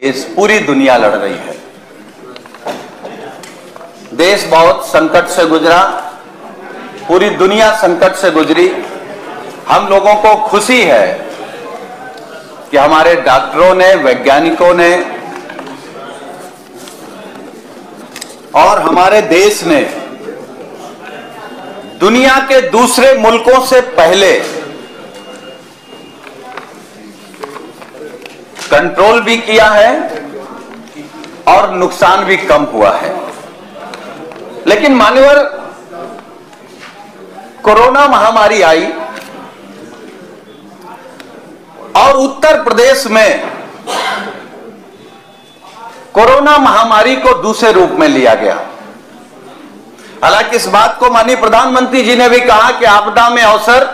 इस पूरी दुनिया लड़ रही है। देश बहुत संकट से गुजरा, पूरी दुनिया संकट से गुजरी। हम लोगों को खुशी है कि हमारे डॉक्टरों ने, वैज्ञानिकों ने और हमारे देश ने दुनिया के दूसरे मुल्कों से पहले कंट्रोल भी किया है और नुकसान भी कम हुआ है। लेकिन मान्यवर, कोरोना महामारी आई और उत्तर प्रदेश में कोरोना महामारी को दूसरे रूप में लिया गया। हालांकि इस बात को माननीय प्रधानमंत्री जी ने भी कहा कि आपदा में अवसर,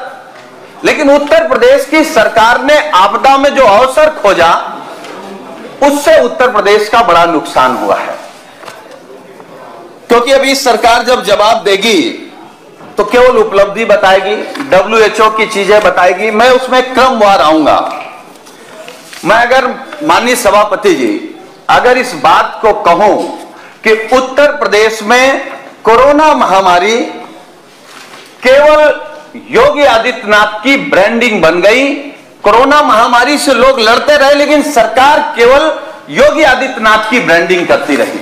लेकिन उत्तर प्रदेश की सरकार ने आपदा में जो अवसर खोजा उससे उत्तर प्रदेश का बड़ा नुकसान हुआ है। क्योंकि अभी सरकार जब जवाब देगी तो केवल उपलब्धि बताएगी, WHO की चीजें बताएगी। मैं उसमें क्रमवार आऊंगा। मैं अगर माननीय सभापति जी अगर इस बात को कहूं कि उत्तर प्रदेश में कोरोना महामारी केवल योगी आदित्यनाथ की ब्रांडिंग बन गई। कोरोना महामारी से लोग लड़ते रहे, लेकिन सरकार केवल योगी आदित्यनाथ की ब्रांडिंग करती रही।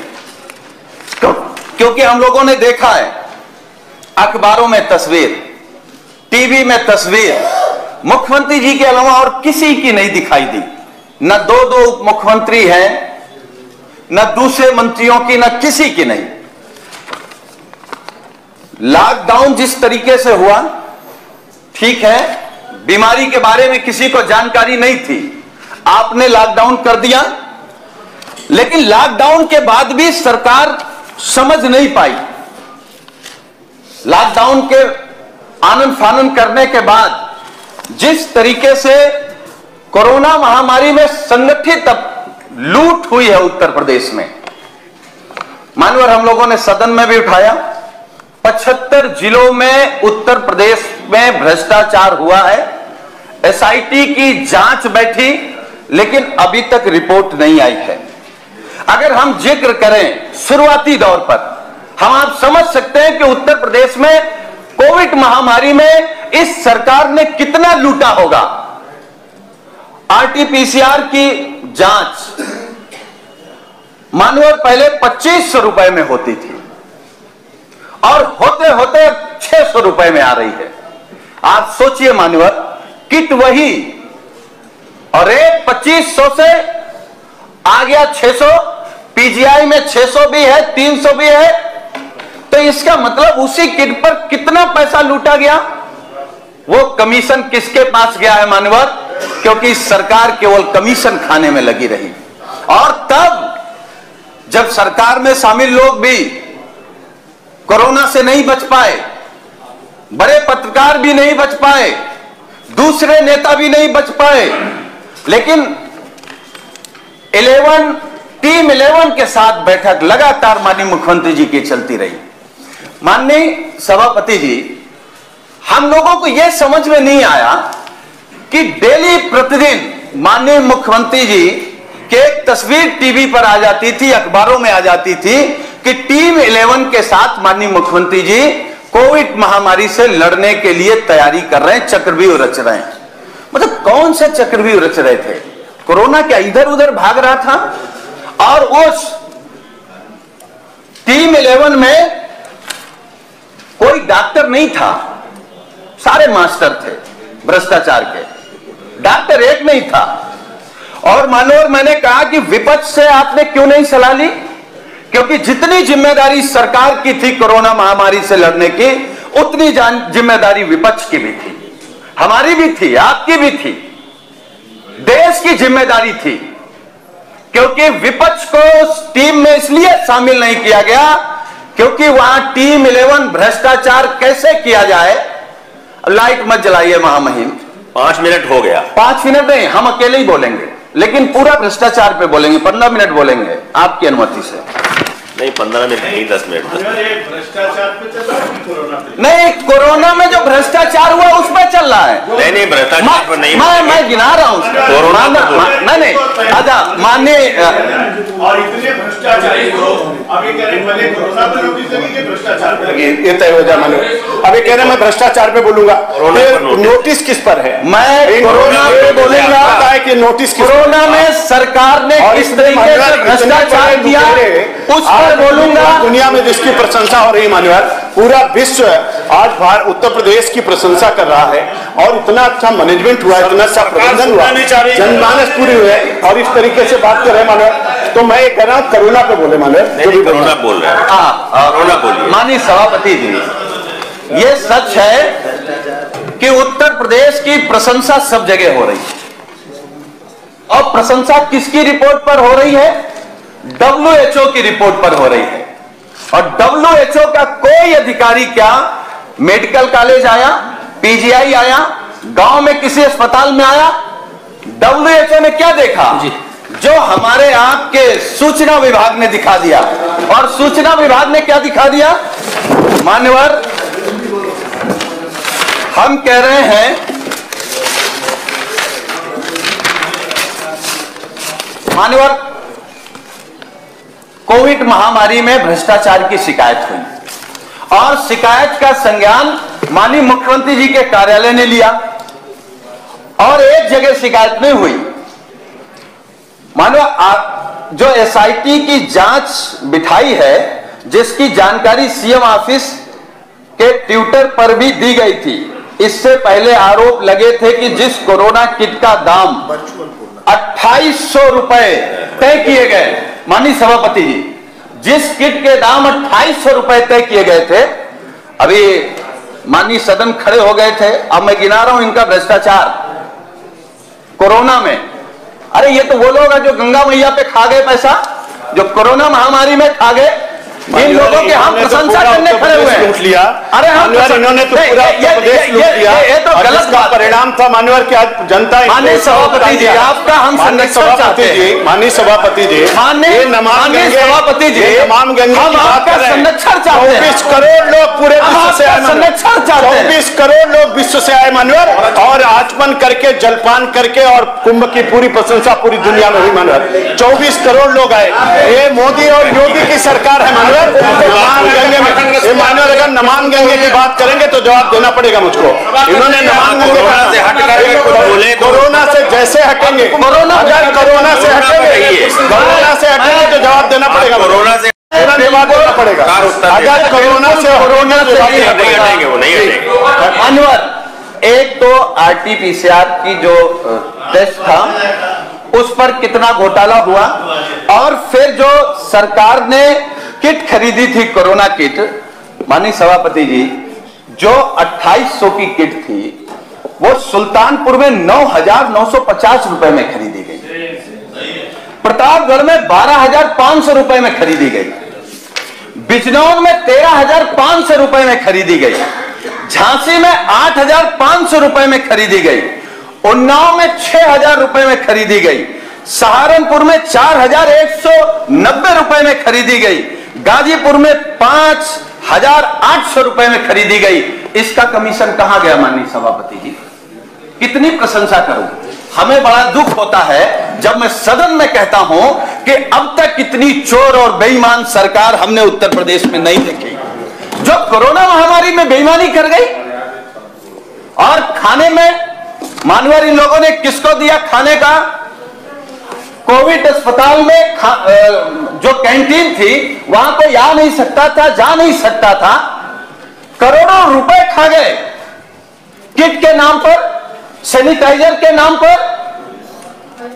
क्योंकि हम लोगों ने देखा है अखबारों में तस्वीर, टीवी में तस्वीर, मुख्यमंत्री जी के अलावा और किसी की नहीं दिखाई दी। न दो उप मुख्यमंत्री हैं, न दूसरे मंत्रियों की, न किसी की नहीं। लॉकडाउन जिस तरीके से हुआ, ठीक है, बीमारी के बारे में किसी को जानकारी नहीं थी, आपने लॉकडाउन कर दिया। लेकिन लॉकडाउन के बाद भी सरकार समझ नहीं पाई। लॉकडाउन के आनन फानन करने के बाद जिस तरीके से कोरोना महामारी में संगठित लूट हुई है उत्तर प्रदेश में, मानवर हम लोगों ने सदन में भी उठाया। 75 जिलों में उत्तर प्रदेश में भ्रष्टाचार हुआ है। SIT की जांच बैठी, लेकिन अभी तक रिपोर्ट नहीं आई है। अगर हम जिक्र करें शुरुआती दौर पर, हम आप समझ सकते हैं कि उत्तर प्रदेश में कोविड महामारी में इस सरकार ने कितना लूटा होगा। RT-PCR की जांच मानवर पहले 2500 रुपए में होती थी और होते होते 600 रुपए में आ रही है। आप सोचिए मानवर, किट वही और रेट 2500 से आ गया 600, PGI में 600 भी है, 300 भी है। तो इसका मतलब उसी किट पर कितना पैसा लूटा गया। वो कमीशन किसके पास गया है मानवर? क्योंकि सरकार केवल कमीशन खाने में लगी रही। और तब जब सरकार में शामिल लोग भी कोरोना से नहीं बच पाए, बड़े पत्रकार भी नहीं बच पाए, दूसरे नेता भी नहीं बच पाए, लेकिन टीम 11 के साथ बैठक लगातार माननीय मुख्यमंत्री जी की चलती रही। माननीय सभापति जी, हम लोगों को यह समझ में नहीं आया कि डेली प्रतिदिन माननीय मुख्यमंत्री जी की एक तस्वीर टीवी पर आ जाती थी, अखबारों में आ जाती थी कि टीम 11 के साथ माननीय मुख्यमंत्री जी कोविड महामारी से लड़ने के लिए तैयारी कर रहे हैं, चक्रव्यूह रच रहे हैं। मतलब कौन से चक्रव्यूह रच रहे थे? कोरोना क्या इधर उधर भाग रहा था? और उस टीम 11 में कोई डॉक्टर नहीं था, सारे मास्टर थे भ्रष्टाचार के, डॉक्टर एक नहीं था। और मानोर, मैंने कहा कि विपक्ष से आपने क्यों नहीं सलाह ली? क्योंकि जितनी जिम्मेदारी सरकार की थी कोरोना महामारी से लड़ने की, उतनी जिम्मेदारी विपक्ष की भी थी, हमारी भी थी, आपकी भी थी, देश की जिम्मेदारी थी। क्योंकि विपक्ष को उस टीम में इसलिए शामिल नहीं किया गया क्योंकि वहां टीम 11 भ्रष्टाचार कैसे किया जाए। लाइट मत जलाइए महामहिम, 5 मिनट हो गया। 5 मिनट नहीं, हम अकेले ही बोलेंगे, लेकिन पूरा भ्रष्टाचार पे बोलेंगे, 15 मिनट बोलेंगे आपकी अनुमति से। नहीं 15 मिनट नहीं 10 मिनट। भ्रष्टाचार पे चल रहा है कोरोना पे? नहीं, कोरोना में जो भ्रष्टाचार हुआ उस पर चल रहा है। नहीं भ्रष्टाचार पर नहीं, मैं गिना रहा हूँ कोरोना नहीं अच्छा माननीय और इतने भ्रष्टाचारी लोग अभी कह रहे पहले कोरोना पे नोटिस लगी कि भ्रष्टाचार पे लगी। ये तय हो जाए मानो। अभी कह रहे मैं भ्रष्टाचार पे बोलूंगा, नोटिस किस पर है? मैं कोरोना पे बोलूंगा है कि नोटिस कोरोना में सरकार ने किस तरीके से भ्रष्टाचार किया उस पर बोलूंगा। दुनिया में जिसकी प्रशंसा हो रही मान्यवर, पूरा विश्व आज उत्तर प्रदेश की प्रशंसा कर रहा है और इतना अच्छा मैनेजमेंट हुआ, इतना अच्छा प्रबंधन हुआ, जनमानस पूरी हुई है और इस तरीके से बात कर रहे हैं मान्यवर। तो मैं ये कह रहा हूँ कोरोना पे बोले मान्यवर, कोरोना बोल रहे हैं। कोरोना बोलिए। माननीय सभापति जी, ये सच है कि उत्तर प्रदेश की प्रशंसा सब जगह हो रही है और प्रशंसा किसकी रिपोर्ट पर हो रही है? WHO की रिपोर्ट पर हो रही है। और WHO का कोई अधिकारी क्या मेडिकल कॉलेज आया, PGI आया, गांव में किसी अस्पताल में आया? WHO ने क्या देखा? जो हमारे आपके सूचना विभाग ने दिखा दिया। और सूचना विभाग ने क्या दिखा दिया? मान्यवर, हम कह रहे हैं मान्यवर, कोविड महामारी में भ्रष्टाचार की शिकायत हुई और शिकायत का संज्ञान माननीय मुख्यमंत्री जी के कार्यालय ने लिया और एक जगह शिकायत नहीं हुई। मानो जो SIT की जांच बिठाई है, जिसकी जानकारी CM ऑफिस के ट्विटर पर भी दी गई थी। इससे पहले आरोप लगे थे कि जिस कोरोना किट का दाम 2800 रुपए तय किए गए, माननीय सभापति जी, जिस किट के दाम 2800 रुपए तय किए गए थे, अभी माननीय सदन खड़े हो गए थे। अब मैं गिना रहा हूं इनका भ्रष्टाचार कोरोना में। अरे ये तो वो लोग हैं जो गंगा मैया पे खा गए पैसा, जो कोरोना महामारी में खा गए। इन लोगों के हम प्रशंसा करने खड़े हुए हैं। लूट लिया। अरे हम इन्होंने तो पूरा उत्तर प्रदेश लूट लिया। ये तो गलत का परिणाम था मान्यवर कि आज जनता। माननीय सभापति जी, आपका हम संरक्षण चाहते हैं। माननीय सभापति जी, माननीय सभापति जी, तमाम गंगे हम आपका संरक्षण चाहते हैं। 24 करोड़ लोग पूरे विश्व से आए, संरक्षण चाहते हैं। 24 करोड़ लोग विश्व से आए मान्यवर, और आचमन करके जलपान करके और कुंभ की पूरी प्रशंसा पूरी दुनिया में हुई मान्यवर। 24 करोड़ लोग आए। ये मोदी और योगी की सरकार है मान्यवर। गंगे में मान्यवर, अगर नमामि गंगे की बात करेंगे तो जवाब देना पड़ेगा मुझको। इन्होंने नमामि गंगे से हट करके कुछ बोले, कोरोना से जैसे हटेंगे, अगर कोरोना से हटेंगे तो जवाब देना पड़ेगा। कोरोना से जवाब देना पड़ेगा। अगर कोरोना से हटेंगे वो नहीं हटेंगे। मान्यवर, एक तो RT-PCR की जो टेस्ट था उस पर कितना घोटाला हुआ, और फिर जो सरकार ने किट खरीदी थी कोरोना किट, माननीय सभापति जी, जो 2800 की किट थी वो सुल्तानपुर में 9,950 रुपए में खरीदी गई, प्रतापगढ़ में 12,500 रुपए में खरीदी गई, बिजनौर में 13,500 रुपए में खरीदी गई, झांसी में 8,500 रुपए में खरीदी गई, उन्नाव में 6,000 रुपए में खरीदी गई, सहारनपुर में 4,190 रुपए में खरीदी गई, गाजीपुर में 5,800 रुपए में खरीदी गई। इसका कमीशन कहां गया माननीय सभापति जी? कितनी प्रशंसा करूं। हमें बड़ा दुख होता है जब मैं सदन में कहता हूं कि अब तक इतनी चोर और बेईमान सरकार हमने उत्तर प्रदेश में नहीं देखी, जो कोरोना महामारी में बेईमानी कर गई। और खाने में मानवर इन लोगों ने किसको दिया खाने का? कोविड अस्पताल में जो कैंटीन थी वहां कोई आ नहीं सकता था, जा नहीं सकता था। करोड़ों रुपए खा गए किट के नाम पर, सैनिटाइजर के नाम पर,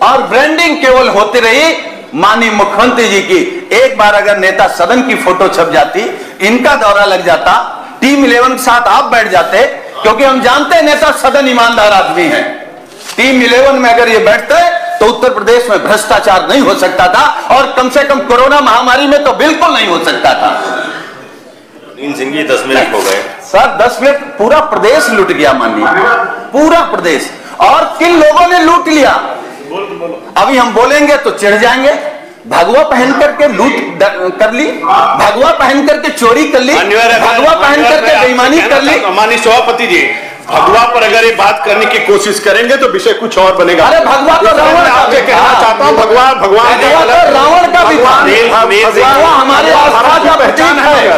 और ब्रांडिंग केवल होती रही माननीय मुख्यमंत्री जी की। एक बार अगर नेता सदन की फोटो छप जाती, इनका दौरा लग जाता, टीम 11 के साथ आप बैठ जाते, क्योंकि हम जानते हैं नेता सदन ईमानदार आदमी है। टीम 11 में अगर ये बैठते तो उत्तर प्रदेश में भ्रष्टाचार नहीं हो सकता था, और कम से कम कोरोना महामारी में तो बिल्कुल नहीं हो सकता था। सिंह जी 10 मिनट हो गए सर, 10 मिनट पूरा प्रदेश लूट गया माननीय, पूरा प्रदेश। और किन लोगों ने लूट लिया? अभी हम बोलेंगे तो चिढ़ जाएंगे, भगवा पहन करके लूट कर ली, भगवा पहन करके चोरी कर ली, भगवा पहन करके बेईमानी कर ली। माननीय सभापति जी, भगवा पर अगर ये बात करने की कोशिश करेंगे तो विषय कुछ और बनेगा। अरे भगवा तो रावण आपसे कहना चाहता हूँ, भगवान रावण का भी भगवा हमारे आस्था का पहचान है।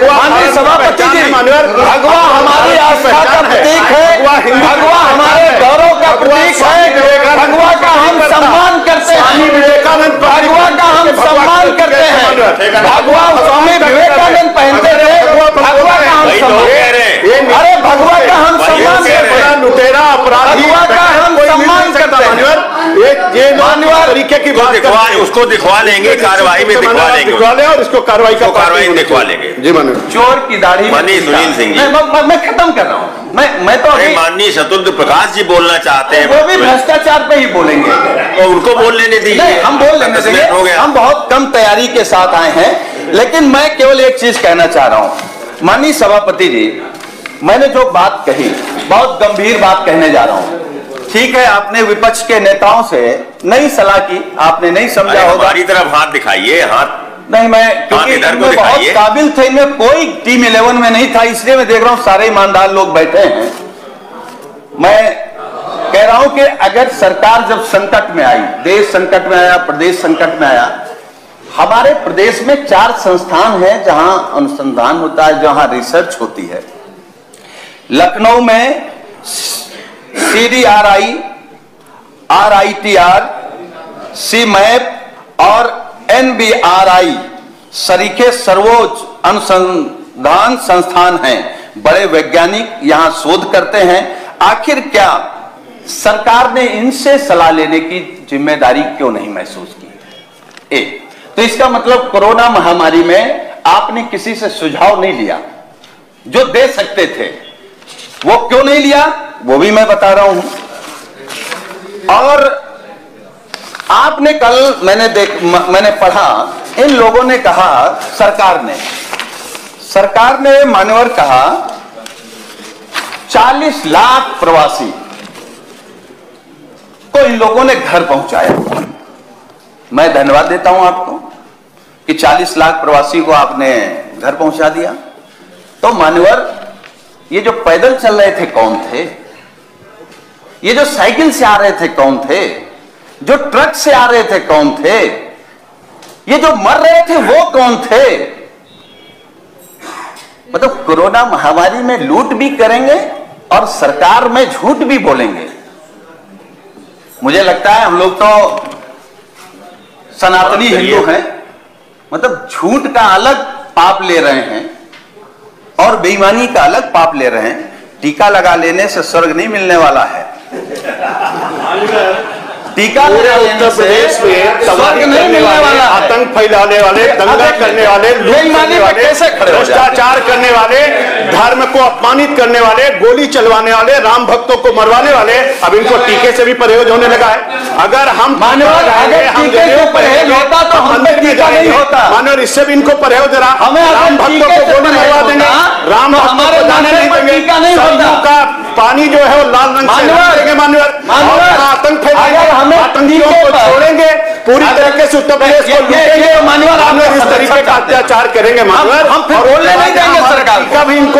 माननीय सभापति जी, भगवा हमारी आस्था का प्रतीक है, भगवा हमारे गौरव का प्रतीक है, भगवा का हम सम्मान करते हैं, भगवा का हम सम्मान करते हैं। भगवा स्वामी विवेकानंद पहनते थे, भगवा का हम सम्मान, अरे भगवा का हम सम्मान करते हैं, लुटेरा अपराधी भगवा का हम सम्मान करते हैं। ये माननीय तरीके की बात उसको दिखवा लेंगे, कार्रवाई में दिखवा लेंगे और इसको कार्रवाई का कार्रवाई में दिखवा लेंगे। जी माननीय चोर की दाढ़ी माननीय सुनील सिंह जी, मैं खत्म कर रहा हूँ। मैं तो अभी माननीय शत्रुघ्न प्रकाश जी बोलना चाहते हैं, वो भी भ्रष्टाचार पे ही बोलेंगे, तो उनको बोल लेने दीजिए। हम बोल लेने देंगे, हम बहुत कम तैयारी के साथ आए हैं। लेकिन मैं केवल एक चीज कहना चाह रहा हूं, माननीय सभापति जी, मैंने जो बात कही बहुत गंभीर बात कहने जा रहा हूं। ठीक है, आपने विपक्ष के नेताओं से नहीं सलाह की, आपने नहीं समझा होगा। हमारी तरफ हाथ दिखाइए, हाथ नहीं, मैं क्योंकि इनमें बहुत काबिल थे, इनमें कोई टीम 11 में नहीं था, इसलिए मैं देख रहा हूं सारे ईमानदार लोग बैठे हैं। मैं कह रहा हूं कि अगर सरकार जब संकट में आई, देश संकट में आया, प्रदेश संकट में आया, हमारे प्रदेश में 4 संस्थान हैं जहां अनुसंधान होता है, जहां रिसर्च होती है। लखनऊ में CDRI, RITR, CMAP और NBRI सरीखे सर्वोच्च अनुसंधान संस्थान हैं। बड़े वैज्ञानिक यहां शोध करते हैं। आखिर क्या सरकार ने इनसे सलाह लेने की जिम्मेदारी क्यों नहीं महसूस की? एक तो इसका मतलब कोरोना महामारी में आपने किसी से सुझाव नहीं लिया, जो दे सकते थे वो क्यों नहीं लिया, वो भी मैं बता रहा हूं। और आपने कल मैंने पढ़ा, इन लोगों ने कहा, सरकार ने मान्यवर कहा 40 लाख प्रवासी को इन लोगों ने घर पहुंचाया। मैं धन्यवाद देता हूं आपको कि 40 लाख प्रवासी को आपने घर पहुंचा दिया। तो मान्यवर, ये जो पैदल चल रहे थे कौन थे? ये जो साइकिल से आ रहे थे कौन थे? जो ट्रक से आ रहे थे कौन थे? ये जो मर रहे थे वो कौन थे? मतलब कोरोना महामारी में लूट भी करेंगे और सरकार में झूठ भी बोलेंगे। मुझे लगता है हम लोग तो सनातनी हिंदू हैं, मतलब झूठ का अलग पाप ले रहे हैं और बेईमानी का अलग पाप ले रहे हैं। टीका लगा लेने से स्वर्ग नहीं मिलने वाला है। टीका लगा लेने से स्वर्ग नहीं मिलने वाला है। आतंक फैलाने वाले, दंगा करने वाले, बेईमानी पे कैसे खड़े हो जाते हैं? भ्रष्टाचार करने वाले, धर्म को अपमानित करने वाले, गोली चलवाने वाले, राम भक्तों को मरवाने वाले, अब इनको टीके से भी परहेज होने लगा है। अगर हम मानवर अगर टीके से परहेज होता तो हम टीका नहीं होता। मानवर इससे भी इनको परहेज रहा, हमें राम भक्तों को गोली मरवा देंगे, राम भक्तों को जाने नहीं देंगे, सरयू का पानी जो है वो लाल रंग से करेंगे। मानवर आतंक फैलाएंगे, आतंकियों को छोड़ेंगे, पूरी तरीके से उत्तर प्रदेश को लूटेंगे। मानवर इस तरीके का अत्याचार करेंगे। मानवर हम फिर बोलने नहीं देंगे सरकार को। कभी इनको